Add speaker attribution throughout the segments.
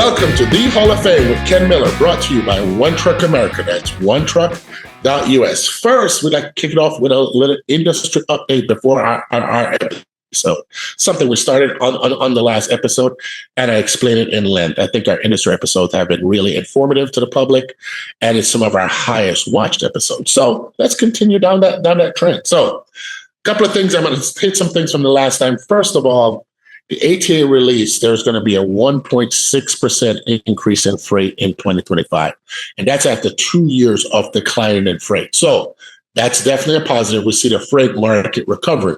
Speaker 1: Welcome to the Hall of Fame with Ken Miller, brought to you by One Truck America. That's onetruck.us. First, we'd like to kick it off with a little industry update before our episode. Something we started on the last episode, and I explained it in length. I think our industry episodes have been really informative to the public, and it's some of our highest watched episodes. So let's continue down that trend. So a couple of things. I'm going to hit some things from the last time. First of all, the ATA release, there's going to be a 1.6% increase in freight in 2025. And that's after 2 years of declining in freight. So that's definitely a positive. We see the freight market recovering.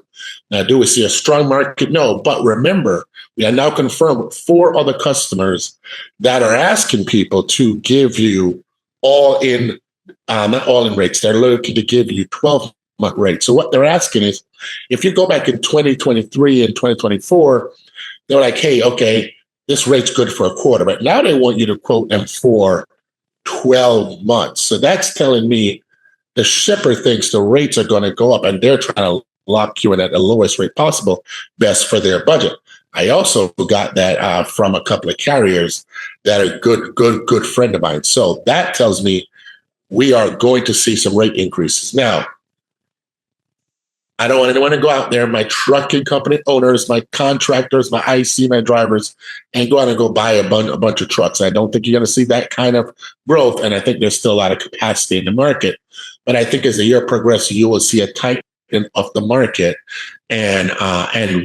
Speaker 1: Now, do we see a strong market? No. But remember, we are now confirmed with 4 other customers that are asking people to give you all-in, not all-in rates. They're looking to give you 12-month rates. So what they're asking is, if you go back in 2023 and 2024, they're like, hey, okay, this rate's good for a quarter, but now they want you to quote them for 12 months. So that's telling me the shipper thinks the rates are going to go up, and they're trying to lock you in at the lowest rate possible, best for their budget. I also got that from a couple of carriers that are good friend of mine. So that tells me we are going to see some rate increases. Now, I don't want anyone to go out there, my trucking company owners, my contractors, my IC, my drivers, and go out and go buy a bunch of trucks. I don't think you're going to see that kind of growth, and I think there's still a lot of capacity in the market. But I think as the year progresses, you will see a tightening of the market and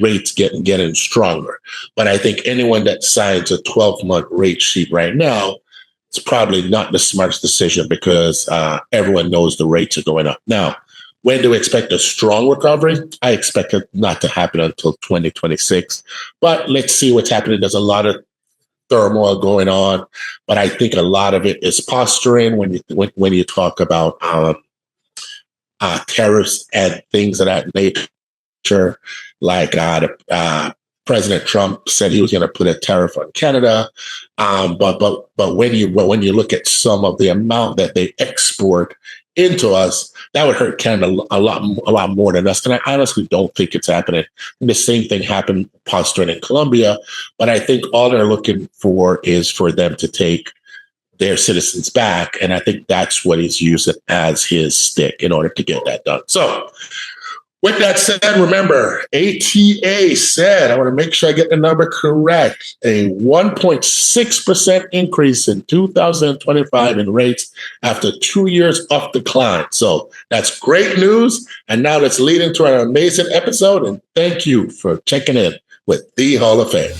Speaker 1: rates getting stronger. But I think anyone that signs a 12-month rate sheet right now, it's probably not the smartest decision, because everyone knows the rates are going up. Now, when do we expect a strong recovery? I expect it not to happen until 2026. But let's see what's happening. There's a lot of turmoil going on, but I think a lot of it is posturing when you talk about tariffs and things of that nature. Like President Trump said he was going to put a tariff on Canada, but when you look at some of the amount that they export into us, that would hurt Canada a lot more than us. And I honestly don't think it's happening. And the same thing happened posturing in Colombia, but I think all they're looking for is for them to take their citizens back. And I think that's what he's using as his stick in order to get that done. So with that said, remember, ATA said, I want to make sure I get the number correct, a 1.6% increase in 2025 in rates after 2 years of decline. So that's great news. And now let's lead into our amazing episode. And thank you for checking in with the Hall of Fame.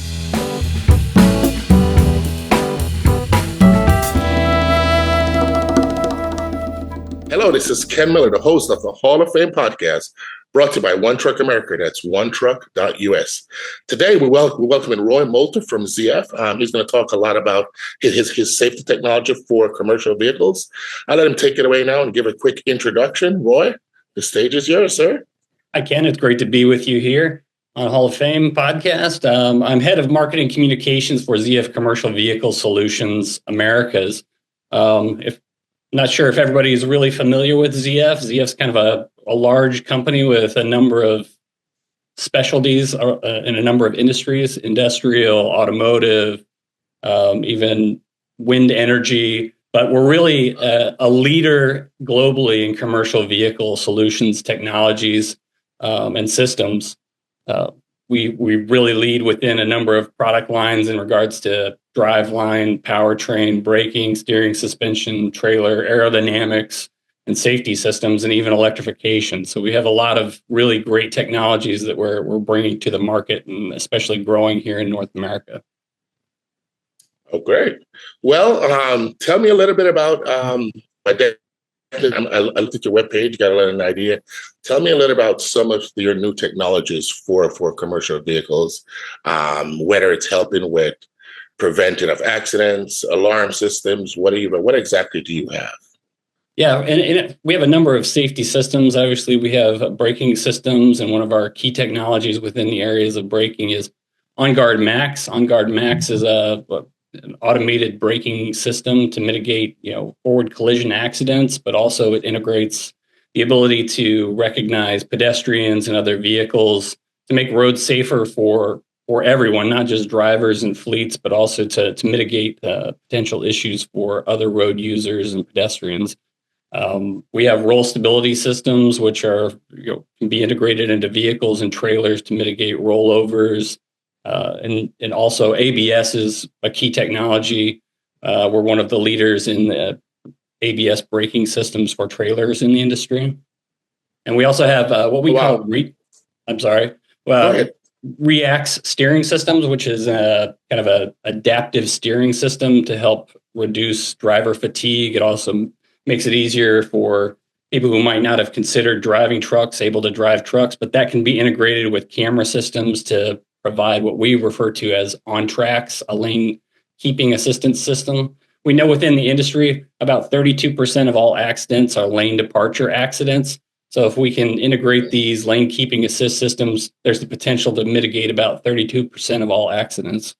Speaker 1: Hello, this is Ken Miller, the host of the Hall of Fame podcast, brought to you by One Truck America. That's onetruck.us. Today, we're welcoming Roy Molter from ZF. He's going to talk a lot about his safety technology for commercial vehicles. I'll let him take it away now and give a quick introduction. Roy, the stage is yours, sir.
Speaker 2: Hi, Ken. It's great to be with you here on Hall of Fame podcast. I'm head of marketing communications for ZF Commercial Vehicle Solutions Americas. Not sure if everybody is really familiar with ZF. ZF's kind of a large company with a number of specialties in a number of industries: industrial, automotive, even wind energy. But we're really a leader globally in commercial vehicle solutions, technologies, and systems. We really lead within a number of product lines in regards to driveline, powertrain, braking, steering, suspension, trailer, aerodynamics, and safety systems, and even electrification. So we have a lot of really great technologies that we're bringing to the market, and especially growing here in North America.
Speaker 1: Oh, great. Well, tell me a little bit about I looked at your webpage, got a little idea. Tell me a little about some of your new technologies for commercial vehicles, whether it's helping with prevention of accidents, alarm systems. What exactly do you have?
Speaker 2: Yeah, and we have a number of safety systems. Obviously, we have braking systems, and one of our key technologies within the areas of braking is OnGuard Max. OnGuard Max is an automated braking system to mitigate, forward collision accidents, but also it integrates the ability to recognize pedestrians and other vehicles to make roads safer for for everyone, not just drivers and fleets, but also to mitigate potential issues for other road users and pedestrians. We have roll stability systems, which are can be integrated into vehicles and trailers to mitigate rollovers, and also ABS is a key technology. We're one of the leaders in the ABS braking systems for trailers in the industry, and we also have what we call Reacts steering systems, which is kind of a adaptive steering system to help reduce driver fatigue. It also makes it easier for people who might not have considered driving trucks, able to drive trucks, but that can be integrated with camera systems to provide what we refer to as on-tracks, a lane keeping assistance system. We know within the industry, about 32% of all accidents are lane departure accidents. So if we can integrate these lane keeping assist systems, there's the potential to mitigate about 32% of all accidents.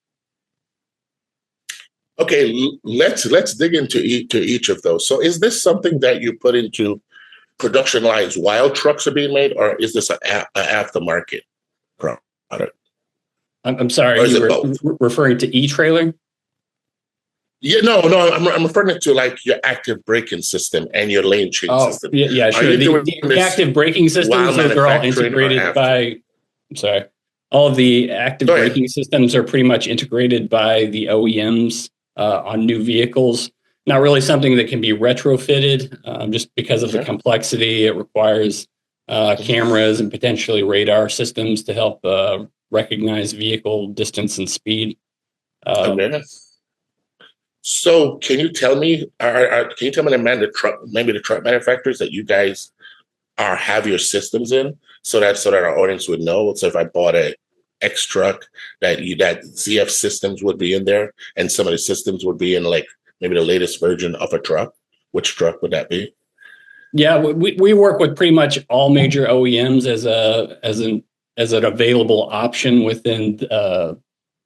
Speaker 1: Okay, let's dig into each of those. So is this something that you put into production lines while trucks are being made, or is this an aftermarket product?
Speaker 2: I'm sorry, you were referring to e-trailer?
Speaker 1: Yeah, no, I'm referring to like your active braking system and your lane change system.
Speaker 2: Yeah, sure. The active braking systems, those are all integrated by, all of the active braking systems are pretty much integrated by the OEMs on new vehicles. Not really something that can be retrofitted just because of the complexity. It requires cameras and potentially radar systems to help recognize vehicle distance and speed.
Speaker 1: So can you tell me, the truck manufacturers that you guys have your systems in, so that our audience would know? So if I bought a X truck, that ZF systems would be in there, and some of the systems would be in like maybe the latest version of a truck. Which truck would that be?
Speaker 2: Yeah, we work with pretty much all major OEMs as an available option within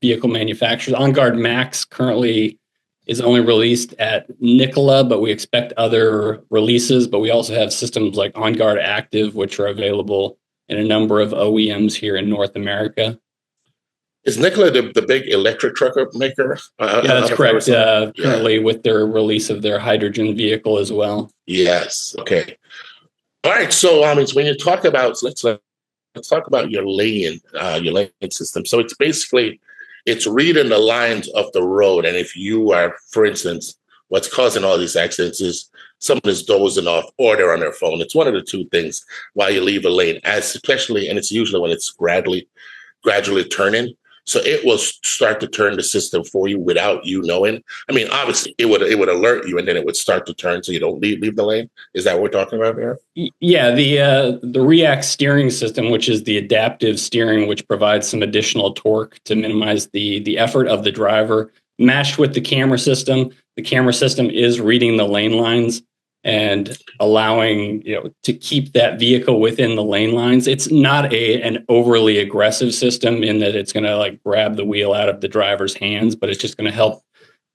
Speaker 2: vehicle manufacturers. OnGuard Max currently is only released at Nikola, but we expect other releases. But we also have systems like OnGuard Active, which are available in a number of OEMs here in North America.
Speaker 1: Is Nikola the big electric truck maker?
Speaker 2: Yeah, that's correct. Currently with their release of their hydrogen vehicle as well.
Speaker 1: Yes. Okay. All right. So, when you talk about, let's talk about your lane system. So it's basically, it's reading the lines of the road. And if you are, for instance, what's causing all these accidents is someone is dozing off or they're on their phone. It's one of the two things while you leave a lane, especially, and it's usually when it's gradually turning. So it will start to turn the system for you without you knowing. Obviously, it would alert you, and then it would start to turn so you don't leave the lane. Is that what we're talking about here?
Speaker 2: Yeah, the React steering system, which is the adaptive steering, which provides some additional torque to minimize the effort of the driver, matched with the camera system. The camera system is reading the lane lines and allowing to keep that vehicle within the lane lines. It's not an overly aggressive system in that it's going to like grab the wheel out of the driver's hands, but it's just going to help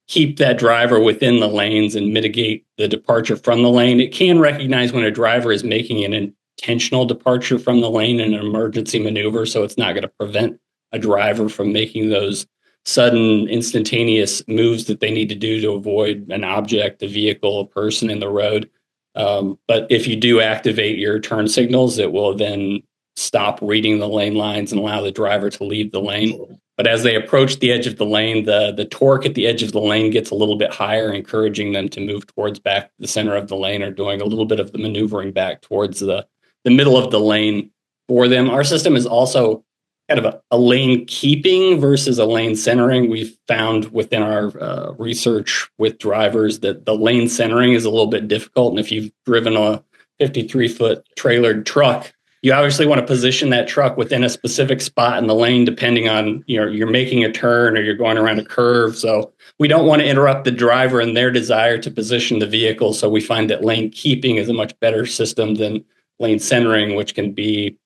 Speaker 2: keep that driver within the lanes and mitigate the departure from the lane. It can recognize when a driver is making an intentional departure from the lane in an emergency maneuver, so it's not going to prevent a driver from making those sudden, instantaneous moves that they need to do to avoid an object, a vehicle, a person in the road. But if you do activate your turn signals, it will then stop reading the lane lines and allow the driver to leave the lane. But as they approach the edge of the lane, the torque at the edge of the lane gets a little bit higher, encouraging them to move towards back the center of the lane or doing a little bit of the maneuvering back towards the middle of the lane for them. Our system is also kind of a lane keeping versus a lane centering. We've found within our research with drivers that the lane centering is a little bit difficult. And if you've driven a 53-foot trailered truck, you obviously want to position that truck within a specific spot in the lane, depending on, you're making a turn or you're going around a curve. So we don't want to interrupt the driver in their desire to position the vehicle. So we find that lane keeping is a much better system than lane centering, which can be,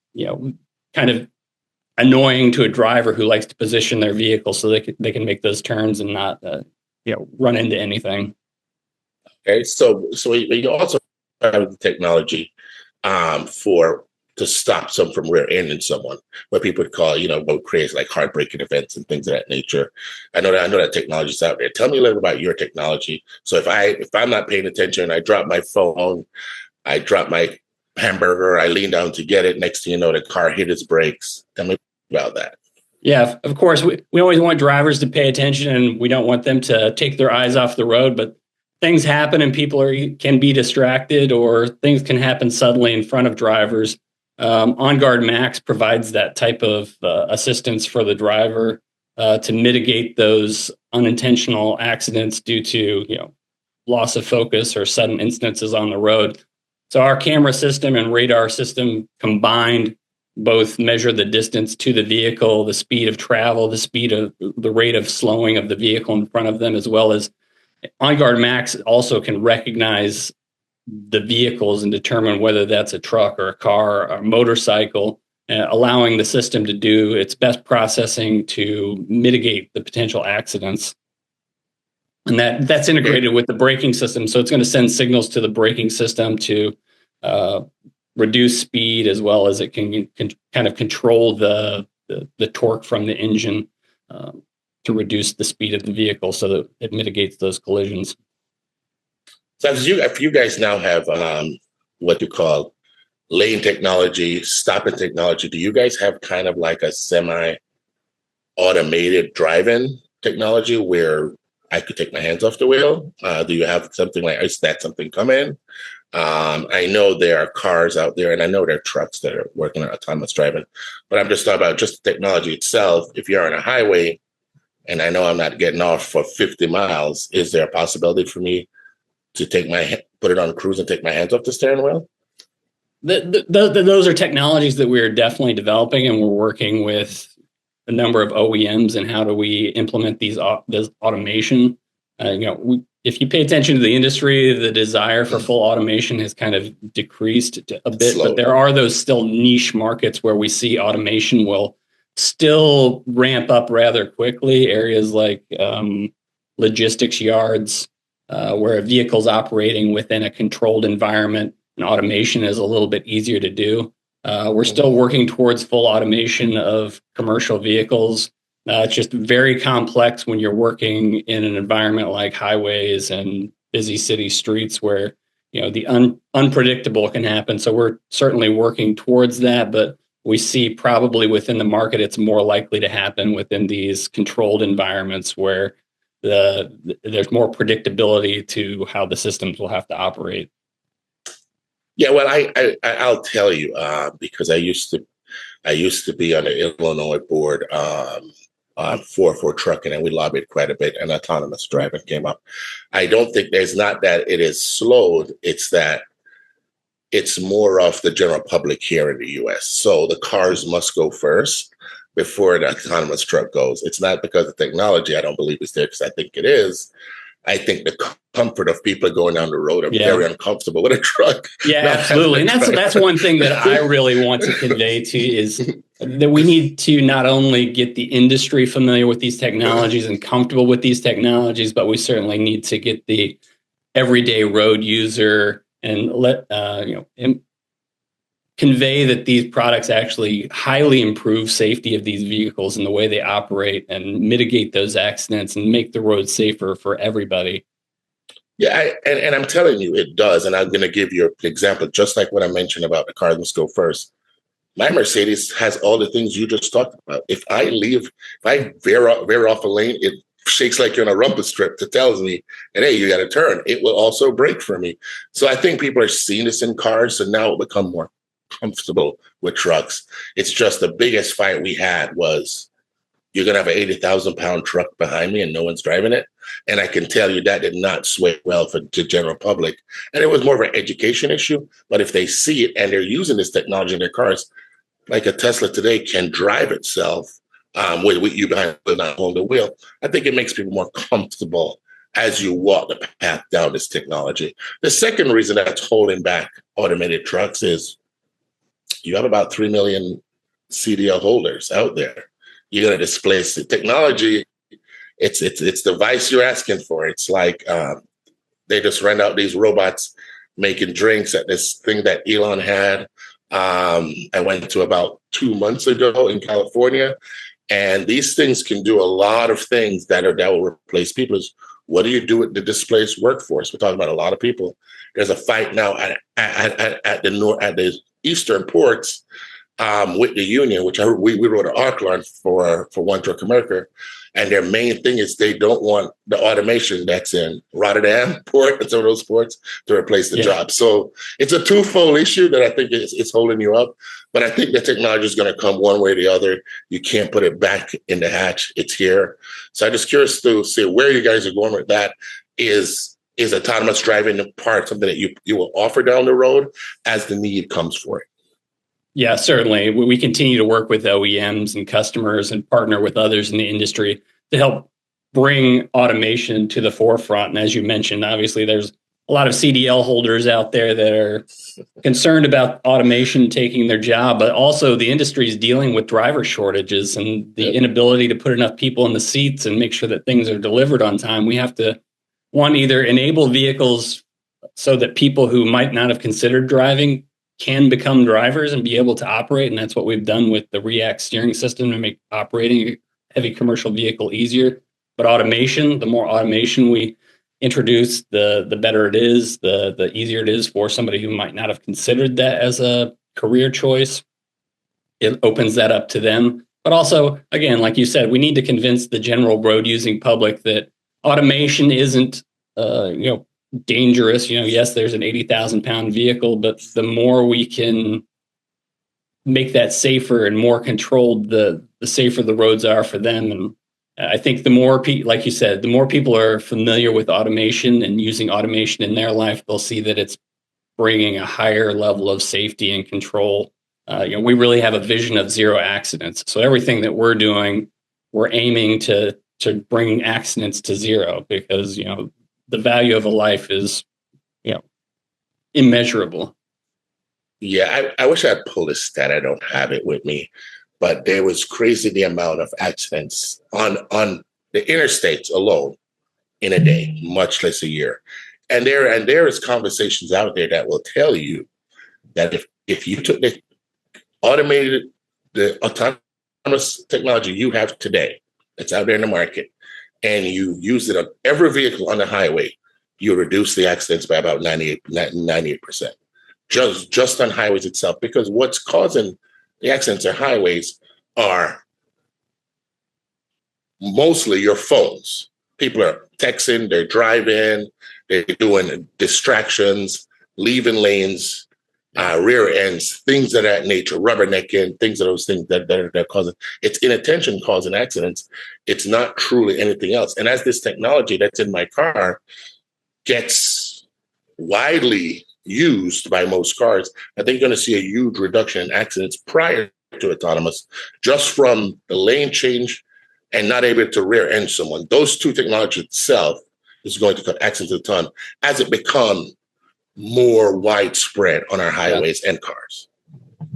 Speaker 2: kind of annoying to a driver who likes to position their vehicle so they can make those turns and not run into anything.
Speaker 1: Okay, so you also have the technology for to stop some from rear-ending someone, what people would call, what creates like heartbreaking events and things of that nature. I know that technology's out there. Tell me a little about your technology. So if I'm not paying attention, I drop my phone, I drop my hamburger, I lean down to get it. Next thing you know, the car hit its brakes. Tell me about that.
Speaker 2: Yeah, of course, we always want drivers to pay attention, and we don't want them to take their eyes off the road, but things happen and people can be distracted, or things can happen suddenly in front of drivers. OnGuard Max provides that type of assistance for the driver to mitigate those unintentional accidents due to loss of focus or sudden instances on the road. So our camera system and radar system combined both measure the distance to the vehicle, the speed of travel, the rate of slowing of the vehicle in front of them, as well as OnGuard Max also can recognize the vehicles and determine whether that's a truck or a car or a motorcycle, allowing the system to do its best processing to mitigate the potential accidents. And that's integrated with the braking system. So it's going to send signals to the braking system to reduce speed, as well as it can kind of control the torque from the engine to reduce the speed of the vehicle so that it mitigates those collisions.
Speaker 1: So if you guys now have what you call lane technology, stopping technology, do you guys have kind of like a semi-automated driving technology where I could take my hands off the wheel? Do you have something like, is that something coming? I know there are cars out there, and I know there are trucks that are working on autonomous driving, but I'm just talking about just the technology itself. If you're on a highway and I know I'm not getting off for 50 miles, is there a possibility for me to put it on cruise and take my hands off the steering wheel?
Speaker 2: Those are technologies that we're definitely developing, and we're working with a number of OEMs and how do we implement this automation. If you pay attention to the industry, the desire for full automation has kind of decreased a bit, but there are those still niche markets where we see automation will still ramp up rather quickly. Areas like logistics yards, where a vehicle's operating within a controlled environment, and automation is a little bit easier to do. We're still working towards full automation of commercial vehicles. It's just very complex when you're working in an environment like highways and busy city streets where the unpredictable can happen. So we're certainly working towards that, but we see probably within the market it's more likely to happen within these controlled environments where there's more predictability to how the systems will have to operate.
Speaker 1: Yeah, well, I'll tell you because I used to be on the Illinois board for trucking, and we lobbied quite a bit, and autonomous driving came up. I don't think there's not that it is slowed; it's that it's more of the general public here in the U.S. So the cars must go first before the autonomous truck goes. It's not because of technology. I don't believe it's there, because I think it is. I think the comfort of people going down the road are very uncomfortable with a truck.
Speaker 2: Yeah, absolutely. And that's one thing that I really want to convey to is that we need to not only get the industry familiar with these technologies and comfortable with these technologies, but we certainly need to get the everyday road user and convey that these products actually highly improve safety of these vehicles and the way they operate and mitigate those accidents and make the road safer for everybody.
Speaker 1: Yeah, and I'm telling you, it does. And I'm going to give you an example, just like what I mentioned about the cars must go first. My Mercedes has all the things you just talked about. If I veer off a lane, it shakes like you're on a rumble strip that tells me, and hey, you got to turn. It will also brake for me. So I think people are seeing this in cars, so now it become more comfortable with trucks. It's just the biggest fight we had was, you're going to have an 80,000-pound truck behind me and no one's driving it. And I can tell you that did not sway well for the general public. And it was more of an education issue. But if they see it and they're using this technology in their cars, like a Tesla today can drive itself with you behind but not holding the wheel, I think it makes people more comfortable as you walk the path down this technology. The second reason that's holding back automated trucks is you have about 3 million CDL holders out there. You're going to displace the technology. It's the device you're asking for. It's like they just ran out these robots making drinks at this thing that Elon had. I went to about 2 months ago in California, and these things can do a lot of things that will replace people. What do you do with the displaced workforce? We're talking about a lot of people. There's a fight now at the eastern ports with the union, which we wrote an article on for One Truck America. And their main thing is they don't want the automation that's in Rotterdam port and some of those ports to replace the job. So it's a twofold issue that I think is holding you up. But I think the technology is going to come one way or the other. You can't put it back in the hatch. It's here. So I'm just curious to see where you guys are going with that. Is autonomous driving part something that you will offer down the road as the need comes for it?
Speaker 2: Yeah, certainly. We continue to work with OEMs and customers and partner with others in the industry to help bring automation to the forefront. And as you mentioned, obviously, there's a lot of CDL holders out there that are concerned about automation taking their job, but also the industry is dealing with driver shortages and the inability to put enough people in the seats and make sure that things are delivered on time. We have to, one, either enable vehicles so that people who might not have considered driving can become drivers and be able to operate. And that's what we've done with the React steering system to make operating a heavy commercial vehicle easier. But automation, the more automation we introduce, the better it is, the easier it is for somebody who might not have considered that as a career choice. It opens that up to them. But also, again, like you said, we need to convince the general road using public that automation isn't, dangerous. Yes, there's an 80,000 pound vehicle, but the more we can make that safer and more controlled, the safer the roads are for them. And I think the more like you said, the more people are familiar with automation and using automation in their life, they'll see that it's bringing a higher level of safety and control. We really have a vision of zero accidents. So everything that we're doing, we're aiming to bring accidents to zero, because, the value of a life is, immeasurable.
Speaker 1: Yeah, I wish I'd pulled a stat. I don't have it with me, but there was crazy the amount of accidents on the interstates alone in a day, much less a year. And there is conversations out there that will tell you that if you took the autonomous technology you have today that's out there in the market, and you use it on every vehicle on the highway, you reduce the accidents by about 98%. Just on highways itself, because what's causing the accidents on highways are mostly your phones. People are texting, they're driving, they're doing distractions, leaving lanes, rear ends, things of that nature, rubbernecking, things of those things that are causing. It's inattention causing accidents. It's not truly anything else. And as this technology that's in my car gets widely used by most cars, I think you're going to see a huge reduction in accidents prior to autonomous, just from the lane change and not able to rear end someone. Those two technologies itself is going to cut accidents a ton as it becomes more widespread on our highways and cars.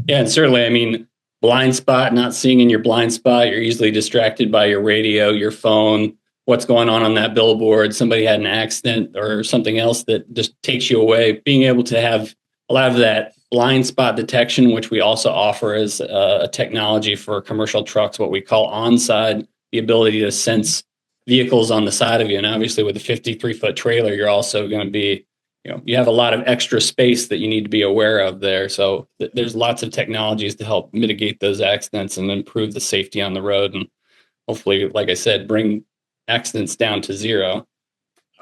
Speaker 2: Yeah, and certainly, blind spot, not seeing in your blind spot, you're easily distracted by your radio, your phone, what's going on that billboard, somebody had an accident or something else that just takes you away. Being able to have a lot of that blind spot detection, which we also offer as a technology for commercial trucks, what we call onside, the ability to sense vehicles on the side of you. And obviously with a 53-foot trailer, you're also going to be, you have a lot of extra space that you need to be aware of there. So there's lots of technologies to help mitigate those accidents and improve the safety on the road. And hopefully, like I said, bring accidents down to zero.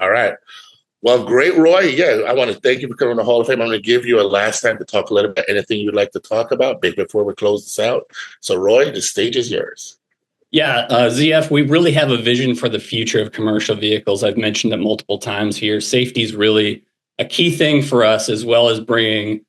Speaker 1: All right. Well, great, Roy. Yeah, I want to thank you for coming to the Hall of Fame. I'm going to give you a last time to talk a little bit, anything you'd like to talk about before we close this out. So, Roy, the stage is yours.
Speaker 2: Yeah, ZF, we really have a vision for the future of commercial vehicles. I've mentioned it multiple times here. Safety is really a key thing for us, as well as bringing,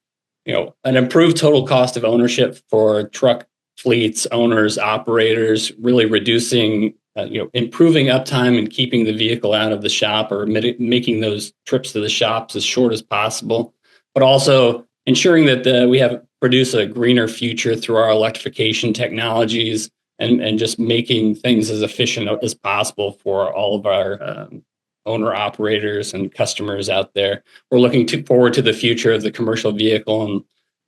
Speaker 2: an improved total cost of ownership for truck fleets, owners, operators, really reducing, improving uptime and keeping the vehicle out of the shop, or making those trips to the shops as short as possible, but also ensuring that we produce a greener future through our electrification technologies and just making things as efficient as possible for all of our owner operators and customers out there. We're looking forward to the future of the commercial vehicle, and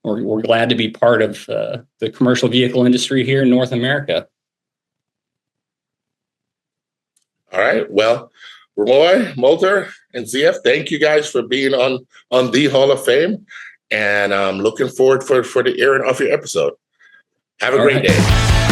Speaker 2: we're glad to be part of the commercial vehicle industry here in North America.
Speaker 1: All right. Well, Roy Molter and ZF, thank you guys for being on the Hall of Fame, and I'm looking forward for the airing of your episode. Have a great day.